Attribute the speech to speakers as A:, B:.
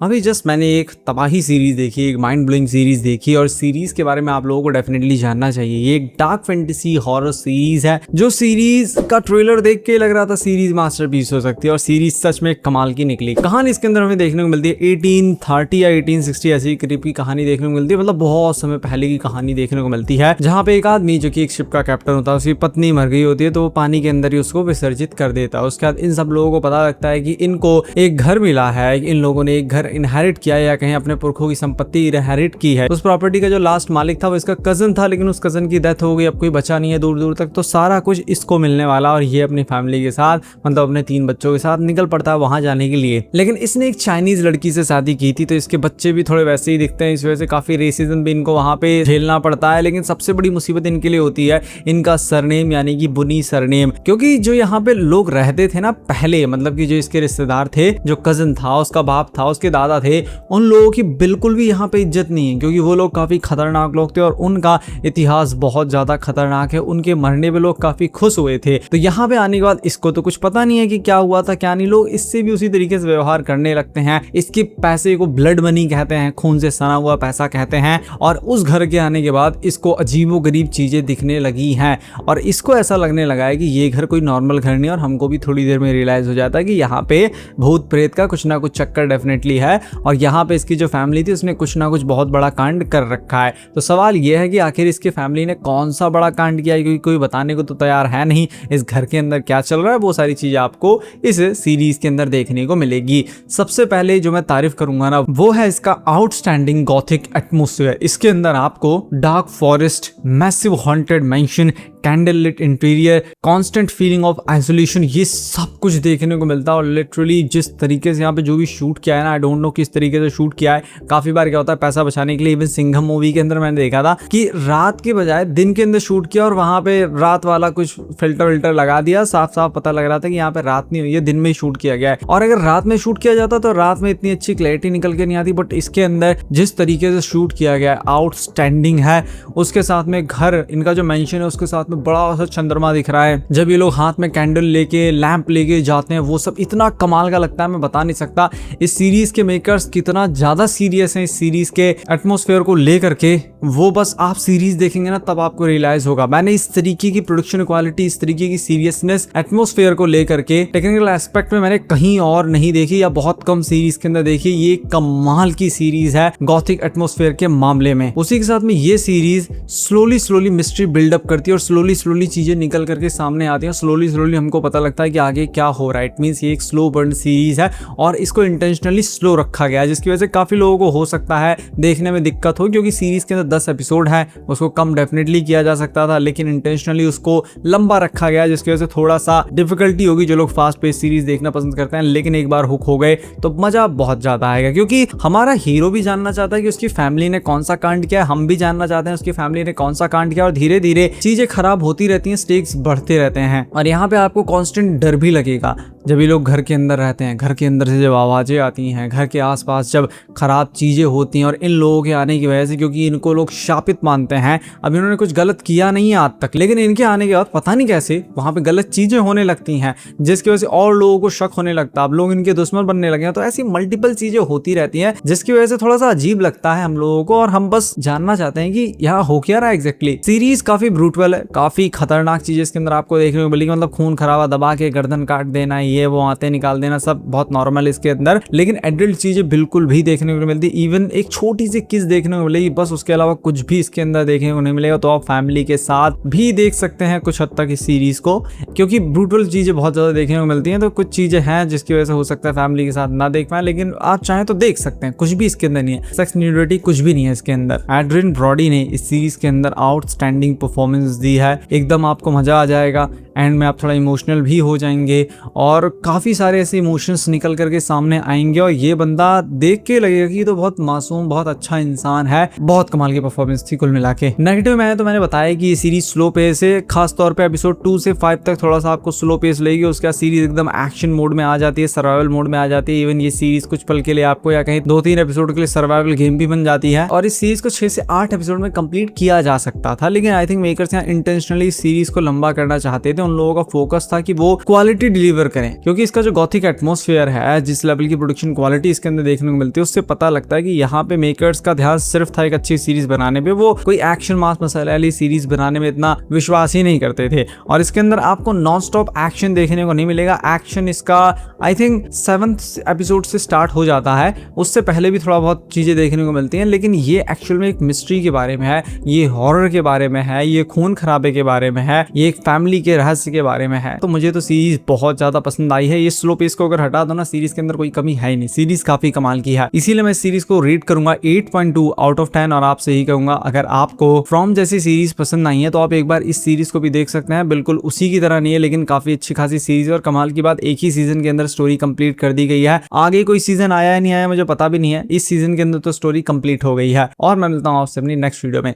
A: अभी जस्ट मैंने एक तबाही सीरीज देखी, एक माइंड ब्लोइंग सीरीज देखी और सीरीज के बारे में आप लोगों को डेफिनेटली जानना चाहिए। ये एक डार्क फैंटेसी हॉरर सीरीज है जो सीरीज का ट्रेलर देख के लग रहा था सीरीज मास्टरपीस हो सकती है और सीरीज सच में कमाल की निकली। कहानी इसके अंदर हमें देखने को मिलती है 1830 या 1860 ऐसी करीब की कहानी देखने को मिलती है। मतलब बहुत समय पहले की कहानी देखने को मिलती है जहाँ पे एक आदमी जो कि एक शिप का कैप्टन होता है, उसकी पत्नी मर गई होती है तो वो पानी के अंदर ही उसको विसर्जित कर देता है। उसके बाद इन सब लोगों को पता लगता है कि इनको एक घर मिला है, इन लोगों ने एक घर इनहेरिट किया या कहीं अपने पुरखों की संपत्ति इनहेरिट की है। उस प्रॉपर्टी का जो लास्ट मालिक था वो इसका कजन था, लेकिन उस कजन की डेथ हो गई, अब कोई बचा नहीं है दूर दूर तक, तो सारा कुछ इसको मिलने वाला और ये अपनी फैमिली के साथ मतलब अपने 3 बच्चों के साथ निकल पड़ता है वहां जाने के लिए। लेकिन इसने एक चाइनीज लड़की से शादी की थी तो इसके बच्चे भी थोड़े वैसे ही दिखते हैं, इस वजह से काफी रेसिज्म भी इनको वहां पे झेलना पड़ता है। लेकिन सबसे बड़ी मुसीबत इनके लिए होती है इनका सरनेम, यानी कि बुनी सरनेम, क्योंकि जो यहाँ पे लोग रहते थे ना पहले, मतलब कि जो इसके रिश्तेदार थे, जो कजन था, उसका बाप था, उसके दादा थे, उन लोगों की बिल्कुल भी यहाँ पे इज्जत नहीं है क्योंकि वो लोग काफी खतरनाक लोग थे और उनका इतिहास बहुत ज्यादा खतरनाक है। उनके मरने पे लोग काफी खुश हुए थे। तो यहाँ पे आने के बाद इसको तो कुछ पता नहीं है कि क्या हुआ था क्या नहीं, लोग इससे भी उसी तरीके से व्यवहार करने लगते हैं। इसके पैसे को ब्लड मनी कहते हैं, खून से सना हुआ पैसा कहते हैं। और उस घर के आने के बाद इसको अजीबोगरीब चीजें दिखने लगी हैं और इसको ऐसा लगने लगा है कि ये घर कोई नॉर्मल घर नहीं। और हमको भी थोड़ी देर में रियलाइज हो जाता है कि यहाँ पे भूत प्रेत का कुछ ना कुछ चक्कर डेफिनेटली है और यहाँ पे इसकी जो फैमिली थी उसने कुछ ना कुछ बहुत बड़ा कांड कर रखा है। तो सवाल यह है कि आखिर इसकी फैमिली ने कौन सा बड़ा कांड किया है, क्योंकि कोई बताने को तो तैयार है नहीं इस घर के अंदर क्या चल रहा है। वो सारी चीजें आपको इस सीरीज के अंदर देखने को मिलेगी। सबसे पहले जो मैं तारीफ करूंगा ना वो है इसका आउटस्टैंडिंग गॉथिक एटमॉस्फेयर। इसके अंदर आपको dark forest, massive haunted mansion, candle lit interior, constant feeling of isolation, ये सब कुछ देखने को मिलता है। और लिटरली जिस तरीके से यहाँ पे जो भी शूट किया है ना, आई डोंट नो किस तरीके से शूट किया है। काफी बार क्या होता है पैसा बचाने के लिए, इवन सिंघम मूवी के अंदर मैंने देखा था कि रात के बजाय दिन के अंदर शूट किया और वहां पे रात वाला कुछ फिल्टर विल्टर लगा दिया, साफ साफ पता लग रहा था कि यहाँ पे रात नहीं हुई है, दिन में ही शूट किया गया है। और अगर रात में शूट किया जाता तो रात में इतनी अच्छी क्लैरिटी निकल के नहीं आती, बट इसके अंदर जिस तरीके से शूट किया गया है आउटस्टैंडिंग है। उसके साथ में घर, इनका जो मेंशन है उसके साथ में बड़ा सा चंद्रमा दिख रहा है, जब ये लोग हाथ में कैंडल लेके लैंप लेके जाते हैं वो सब इतना कमाल का लगता है, मैं बता नहीं सकता। इस सीरीज के मेकर्स कितना ज्यादा सीरियस हैं इस सीरीज के एटमॉस्फेयर को लेकर के, वो बस आप सीरीज देखेंगे ना तब आपको रियलाइज होगा। मैंने इस तरीके की प्रोडक्शन क्वालिटी, इस तरीके की सीरियसनेस एटमॉस्फेयर को लेकर के टेक्निकल एस्पेक्ट में मैंने कहीं और नहीं देखी या बहुत कम सीरीज के अंदर देखी। ये कमाल की सीरीज है गॉथिक एटमॉस्फेयर के मामले में। उसी के साथ में ये सीरीज स्लोली मिस्ट्री बिल्डअप करती है और स्लोली चीजें निकल करके सामने आती हैं। स्लोली हमको पता लगता है कि आगे क्या हो रहा है। इट मींस ये एक स्लो बर्न सीरीज है और इसको इंटेंशनली स्लो रखा गया है, जिसकी वजह से काफी लोगों को हो सकता है देखने में दिक्कत हो, क्योंकि सीरीज के अंदर 10 एपिसोड है, उसको कम डेफिनेटली किया जा सकता था, लेकिन इंटेंशनली उसको लंबा रखा गया जिसकी वजह से थोड़ा सा डिफिकल्टी होगी जो लोग फास्ट पेस सीरीज देखना पसंद करते हैं। लेकिन एक बार हुक हो गए तो मजा बहुत ज्यादा आएगा, क्योंकि हमारा हीरो भी जानना चाहता है कि उसकी फैमिली ने कौन सा कांड किया है, हम भी जानना चाहते हैं उसकी फैमिली ने कौन सा कांड किया, और धीरे धीरे चीजें खराब होती रहती हैं, स्टेक्स बढ़ते रहते हैं। और यहाँ पे आपको कांस्टेंट डर भी लगेगा जब ये लोग घर के अंदर रहते हैं, घर के अंदर से जब आवाजें आती हैं, घर के आसपास जब खराब चीजें होती हैं और इन लोगों के आने की वजह से, क्योंकि इनको लोग शापित मानते हैं, अब इन्होंने कुछ गलत किया नहीं है आज तक, लेकिन इनके आने के बाद पता नहीं कैसे वहां पे गलत चीजें होने लगती हैं जिसकी वजह से और लोगों को शक होने लगता है, अब लोग इनके दुश्मन बनने लगे हैं। तो ऐसी मल्टीपल चीजें होती रहती हैं जिसकी वजह से थोड़ा सा अजीब लगता है हम लोगों को और हम बस जानना चाहते हैं कि यहाँ हो क्या रहा है एग्जैक्टली। सीरीज काफी ब्रूटल है, काफी खतरनाक चीजें इसके अंदर आपको देखने को मिलेगी, मतलब खून खराबा दबा के गर्दन काट देना, ये वो आते निकाल देना, सब बहुत नॉर्मल इसके अंदर। लेकिन एडल्ट चीजें बिल्कुल भी देखने को मिलती, इवन एक छोटी सी किस देखने को मिलेगी, बस उसके अलावा कुछ भी इसके अंदर देखने को नहीं मिलेगा। तो आप फैमिली के साथ भी देख सकते हैं कुछ हद तक इस सीरीज को, क्योंकि ब्रूटल चीजें बहुत ज्यादा देखने को मिलती हैं। तो कुछ चीजें हैं जिसकी वजह से हो सकता है फैमिली के साथ ना देख पाए, लेकिन आप चाहें तो देख सकते हैं। कुछ भी इसके अंदर नहीं है, सेक्स न्यूडिटी कुछ भी नहीं है इसके अंदर। एड्रियन ब्रॉडी ने इस सीरीज के अंदर आउटस्टैंडिंग परफॉर्मेंस दी है, एकदम आपको मजा आ जाएगा। एंड में आप थोड़ा इमोशनल भी हो जाएंगे और काफी सारे ऐसे इमोशंस निकल करके सामने आएंगे और ये बंदा देख के लगेगा कि तो बहुत मासूम, बहुत अच्छा इंसान है। बहुत कमाल की परफॉर्मेंस थी कुल मिला के। नेगेटिव में तो मैंने बताया कि ये सीरीज स्लो पेस है, खास तौर पे एपिसोड 2 से 5 तक थोड़ा सा आपको स्लो पेस लगेगी। उसके बाद सीरीज एकदम एक्शन मोड में आ जाती है, सर्वाइवल मोड में आ जाती है। इवन ये सीरीज कुछ पल के लिए आपको या कहीं 2-3 एपिसोड के लिए सर्वाइवल गेम भी बन जाती है और इस सीरीज को 6 से 8 एपिसोड में कंप्लीट किया जा सकता था, लेकिन आई थिंक मेकर्स यहाँ इंटेंशनली सीरीज को लंबा करना चाहते थे उन लोगों का फोकस था कि वो क्वालिटी डिलीवर करें, क्योंकि इसका जो गॉथिक एटमॉस्फेयर है, जिस लेवल की प्रोडक्शन क्वालिटी इसके अंदर देखने को मिलती है, उससे पता लगता है कि यहाँ पे मेकर्स का ध्यान सिर्फ था एक अच्छी सीरीज बनाने पे, वो कोई एक्शन मास मसाले वाली सीरीज बनाने में इतना विश्वास ही नहीं करते थे। और इसके अंदर आपको नॉन स्टॉप एक्शन देखने को नहीं मिलेगा। एक्शन इसका आई थिंक 7th एपिसोड से स्टार्ट हो जाता है, उससे पहले भी थोड़ा बहुत चीजें देखने को मिलती हैं, लेकिन ये एक्चुअल में एक मिस्ट्री के बारे में है, ये हॉरर के बारे में है, ये खून खराबे के बारे में है, ये एक फैमिली के रहस्य के बारे में है। तो मुझे तो सीरीज बहुत ज्यादा पसंद आई है। ये स्लो पेस को अगर हटा दो ना, सीरीज के अंदर कोई कमी है ही नहीं, सीरीज काफी कमाल की है। इसीलिए मैं सीरीज को रेट करूंगा 8.2 आउट ऑफ 10। और आपसे ही कहूंगा, अगर आपको फ्रॉम जैसी सीरीज पसंद आई है तो आप एक बार इस सीरीज को भी देख सकते हैं। बिल्कुल उसी की तरह नहीं है, लेकिन काफी अच्छी खासी सीरीज है। और कमाल की बात, एक ही सीजन के अंदर स्टोरी कंप्लीट कर दी गई है। आगे कोई सीजन आया है नहीं आया मुझे पता भी नहीं है, इस सीजन के अंदर तो स्टोरी कंप्लीट हो गई है। और मैं मिलता हूं आपसे अपनी नेक्स्ट वीडियो में।